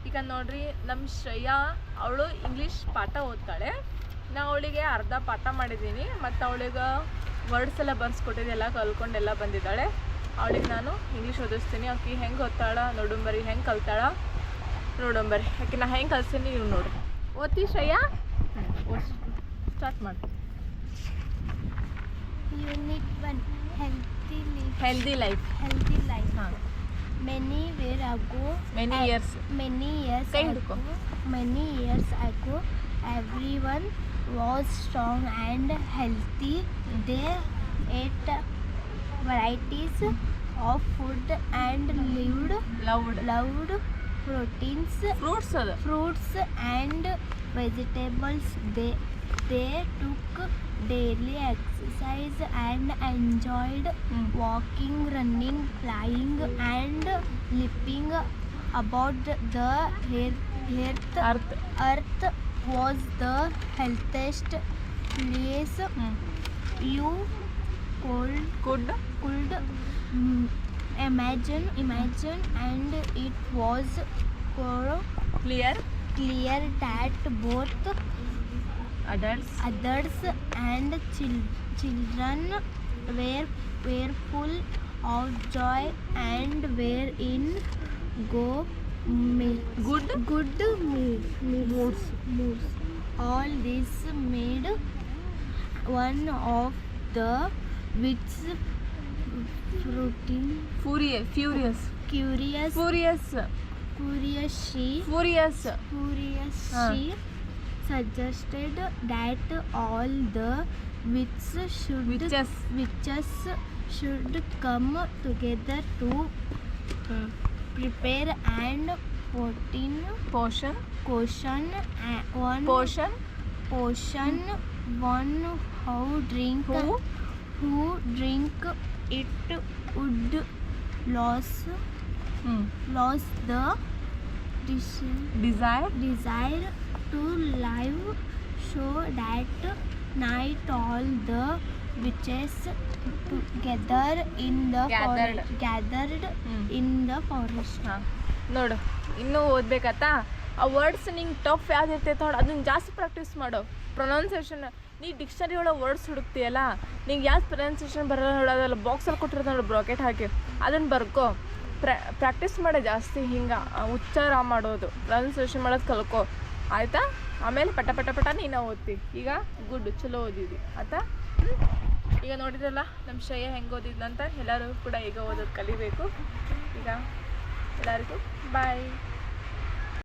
ಈಗ ನೋಡ್ರಿ ನಮ್ಮ ಶ್ರೇಯಾ ಅವಳು ಇಂಗ್ಲೀಷ್ ಪಾಠ ಓದ್ತಾಳೆ. ನಾ ಅವಳಿಗೆ ಅರ್ಧ ಪಾಠ ಮಾಡಿದ್ದೀನಿ ಮತ್ತು ಅವಳಿಗೆ ವರ್ಡ್ಸ್ ಎಲ್ಲ ಬರ್ಸ್ಕೊಟ್ಟಿದ್ದೆ, ಎಲ್ಲ ಕಲ್ತ್ಕೊಂಡೆಲ್ಲ ಬಂದಿದ್ದಾಳೆ. ಅವಳಿಗೆ ನಾನು ಇಂಗ್ಲೀಷ್ ಓದಿಸ್ತೀನಿ. ಆಕೆ ಹೆಂಗೆ ಓದ್ತಾಳ ನೋಡುಂಬರಿ, ಹೆಂಗೆ ಕಲ್ತಾಳ ನೋಡುಂಬರಿ. ಆಕೆ ನಾ ಹೆಂಗೆ ಕಲ್ಸ್ತೀನಿ ನೀವು ನೋಡ್ರಿ. ಓದ್ತಿ ಶ್ರೇಯಾ? ಸ್ಟಾರ್ಟ್ ಮಾಡಿ. Unit 1 healthy life. ಹಾಂ. Many years ago, everyone was strong and healthy. They ate varieties of food and loved proteins, fruits and vegetables. They took daily exercise and enjoyed walking, running, flying and leaping about the earth was the healthiest place you could imagine, and it was clear that both adults and children were full of joy and were in good moods. All this made one of the which she suggested that all the witches should come together to prepare and potion one who drink it would lose the desire to live. So that night all the witches gathered in the forest. ನೋಡು, ಇನ್ನೂ ಓದ್ಬೇಕಾತಾ? ಆ words ನಿಂಗೆ tough ಯಾವ್ದು ಇರ್ತೈತೆ ನೋಡು, ಅದನ್ನ ಜಾಸ್ತಿ practice ಮಾಡು. ಪ್ರೊನೌನ್ಸಿಯೇಷನ್ ನೀ ಡಿಕ್ಷನರಿ ಒಳಗೆ ವರ್ಡ್ಸ್ ಹುಡುಕ್ತೀಯಲ್ಲ, ನಿಂಗೆ ಯಾವ್ದು ಪ್ರೊನೌನ್ಸಿಯೇಷನ್ ಬರೋಲ್ಲ ನೋಡು, ಅದೆಲ್ಲ ಬಾಕ್ಸಲ್ಲಿ ಕೊಟ್ಟಿರೋದು ನೋಡು ಬ್ರಾಕೆಟ್ ಹಾಕಿ, ಅದನ್ನು ಬರ್ಕೋ. ಪ್ರಾಕ್ಟೀಸ್ ಮಾಡೆ ಜಾಸ್ತಿ. ಹಿಂಗೆ ಉಚ್ಚಾರ ಮಾಡೋದು, ಪ್ರೊನೌನ್ಸಿಯೇಷನ್ ಮಾಡೋದು ಕಲ್ಕೋ ಆಯಿತಾ? ಆಮೇಲೆ ಪಟ ನೀನು ಓದ್ತಿ. ಈಗ ಗುಡ್, ಚಲೋ ಓದಿದ್ವಿ ಆಯಿತಾ? ಈಗ ನೋಡಿದ್ರಲ್ಲ ನಮ್ಮ ಶ್ರೇಯ ಹೆಂಗೆ ಓದಿದ್ಲಂತ. ಎಲ್ಲರೂ ಕೂಡ ಈಗ ಓದೋದು ಕಲಿಬೇಕು. ಈಗ ಎಲ್ಲರಿಗೂ ಬಾಯ್.